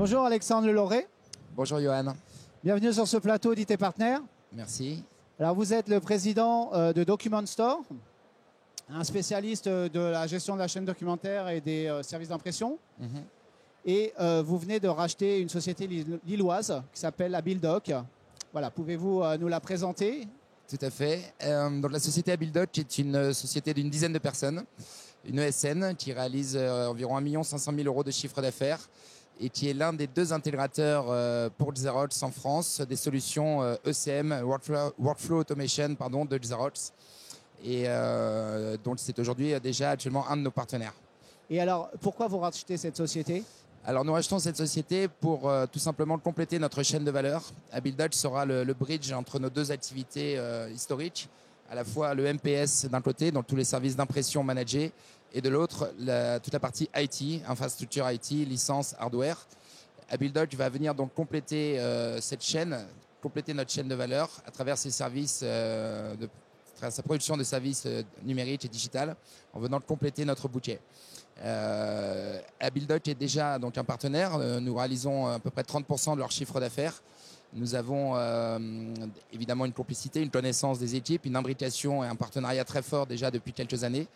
Bonjour Alexandre Leloré. Bonjour Johan. Bienvenue sur ce plateau d'IT Partner. Merci. Alors vous êtes le président de Document Store, un spécialiste de la gestion de la chaîne documentaire et des services d'impression. Et vous venez de racheter une société lilloise qui s'appelle Abildoc. Voilà, pouvez-vous nous la présenter? Tout à fait. Donc la société Abildoc est une société d'une dizaine de personnes, une ESN qui réalise environ 1 500 000 € de chiffre d'affaires et qui est l'un des 2 intégrateurs pour Xerox en France des solutions ECM, Workflow Automation de Xerox. Et donc c'est aujourd'hui déjà actuellement un de nos partenaires. Et alors, pourquoi vous rachetez cette société? Alors nous rachetons cette société pour tout simplement compléter notre chaîne de valeur. Abildoc sera le bridge entre nos 2 activités historiques, à la fois le MPS d'un côté, donc tous les services d'impression managés, et de l'autre, toute la partie IT, infrastructure IT, licence, hardware. Abildoc va venir donc compléter cette chaîne, compléter notre chaîne de valeur à travers ses services, à travers sa production de services numériques et digital, en venant compléter notre bouquet. Abildoc est déjà donc un partenaire. Nous réalisons à peu près 30% de leur chiffre d'affaires. Nous avons évidemment une complicité, une connaissance des équipes, une imbrication et un partenariat très fort déjà depuis quelques années.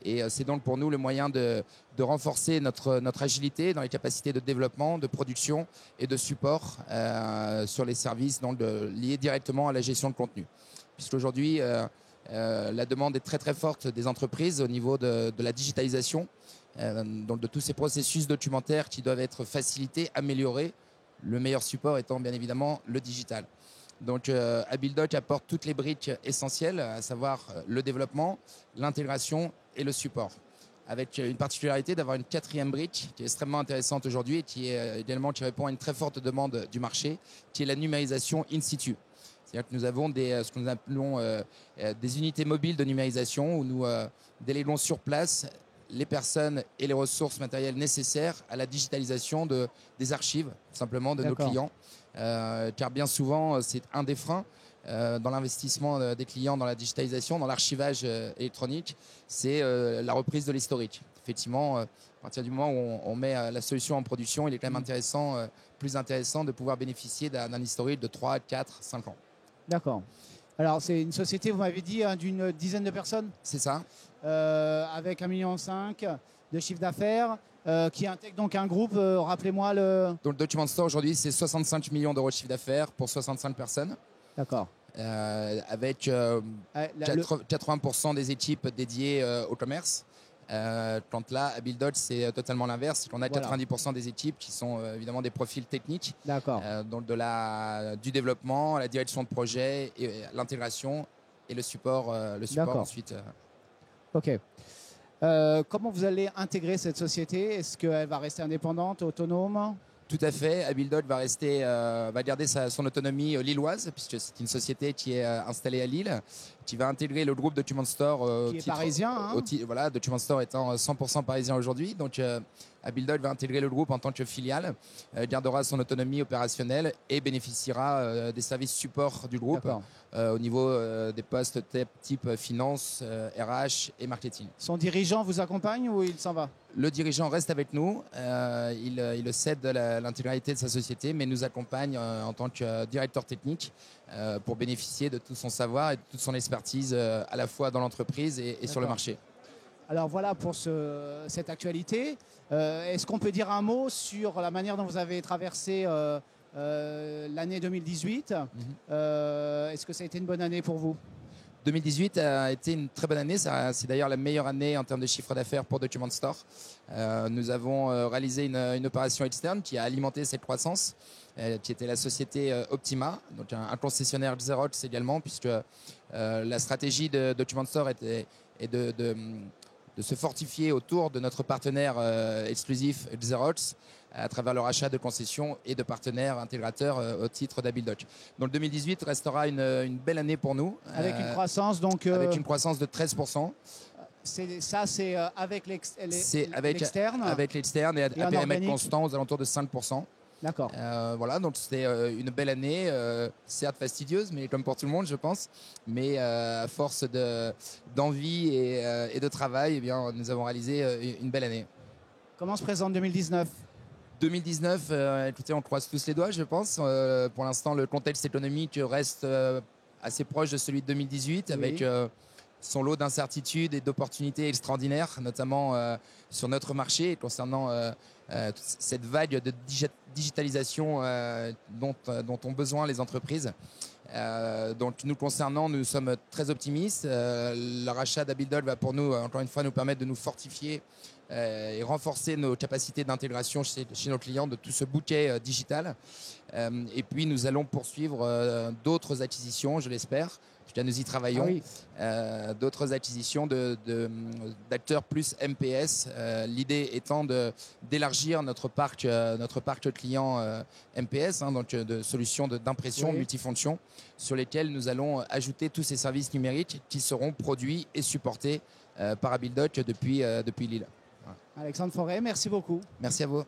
Et c'est donc pour nous le moyen de renforcer notre agilité dans les capacités de développement, de production et de support sur les services donc liés directement à la gestion de contenu. Puisqu'aujourd'hui, la demande est très très forte des entreprises au niveau de la digitalisation, donc de tous ces processus documentaires qui doivent être facilités, améliorés, le meilleur support étant bien évidemment le digital. Donc Abildoc apporte toutes les briques essentielles, à savoir le développement, l'intégration et le support, avec une particularité d'avoir une 4e brique qui est extrêmement intéressante aujourd'hui et qui est également qui répond à une très forte demande du marché, qui est la numérisation in situ. C'est-à-dire que nous avons ce que nous appelons des unités mobiles de numérisation où nous déléguons sur place les personnes et les ressources matérielles nécessaires à la digitalisation des archives, simplement, de nos clients. Car bien souvent, c'est un des freins dans l'investissement des clients dans la digitalisation, dans l'archivage électronique, c'est la reprise de l'historique. Effectivement, à partir du moment où on met la solution en production, il est quand même plus intéressant de pouvoir bénéficier d'un historique de 3, 4, 5 ans. D'accord. Alors, c'est une société, vous m'avez dit, d'une dizaine de personnes? C'est ça. Avec 1,5 million de chiffre d'affaires, qui intègre donc un groupe, rappelez-moi le... Donc le Document Store aujourd'hui, c'est 65 millions € de chiffre d'affaires pour 65 personnes. D'accord. Avec 80% des équipes dédiées au commerce. Quand là, Abildoc, c'est totalement l'inverse. On a 90% des équipes qui sont évidemment des profils techniques. D'accord. Donc du développement, la direction de projet, l'intégration et le support ensuite. Ok. Comment vous allez intégrer cette société? Est-ce qu'elle va rester indépendante, autonome? Tout à fait. Abildoc va garder son autonomie lilloise, puisque c'est une société qui est installée à Lille, qui va intégrer le groupe Document Store. Qui est parisien. Voilà, Document Store étant 100% parisien aujourd'hui. Donc, Abildoc va intégrer le groupe en tant que filiale, gardera son autonomie opérationnelle et bénéficiera des services support du groupe au niveau des postes type finance, RH et marketing. Son dirigeant vous accompagne ou il s'en va? Le dirigeant reste avec nous, il cède l'intégralité de sa société, mais nous accompagne en tant que directeur technique pour bénéficier de tout son savoir et de toute son expertise à la fois dans l'entreprise et sur le marché. Alors voilà pour cette actualité. Est-ce qu'on peut dire un mot sur la manière dont vous avez traversé l'année 2018 Est-ce que ça a été une bonne année pour vous? 2018 a été une très bonne année. C'est d'ailleurs la meilleure année en termes de chiffre d'affaires pour Document Store. Nous avons réalisé une opération externe qui a alimenté cette croissance, qui était la société Optima, donc un concessionnaire Xerox également, puisque la stratégie de Document Store est de se fortifier autour de notre partenaire exclusif Xerox à travers le rachat de concessions et de partenaires intégrateurs au titre d'Abildoc. Donc 2018 restera une belle année pour nous. Avec une croissance donc... Avec une croissance de 13%. C'est avec l'externe? Avec l'externe et à périmètre constant aux alentours de 5%. D'accord. Voilà, donc c'était une belle année, certes fastidieuse, mais comme pour tout le monde, je pense. Mais à force d'envie et de travail, eh bien, nous avons réalisé une belle année. Comment se présente 2019? 2019, écoutez, on croise tous les doigts, je pense. Pour l'instant, le contexte économique reste assez proche de celui de 2018, avec son lot d'incertitudes et d'opportunités extraordinaires, notamment sur notre marché et concernant cette vague de digitalisation dont ont besoin les entreprises. Donc nous concernant, nous sommes très optimistes. Le rachat d'Abildol va pour nous, encore une fois, nous permettre de nous fortifier et renforcer nos capacités d'intégration chez nos clients de tout ce bouquet digital. Et puis nous allons poursuivre d'autres acquisitions, je l'espère. En tout cas, nous y travaillons. D'autres acquisitions d'acteurs plus MPS. L'idée étant d'élargir notre parc client MPS, donc de solutions d'impression multifonction, sur lesquelles nous allons ajouter tous ces services numériques qui seront produits et supportés par Abildoc depuis Lille. Alexandre Forêt, merci beaucoup. Merci à vous.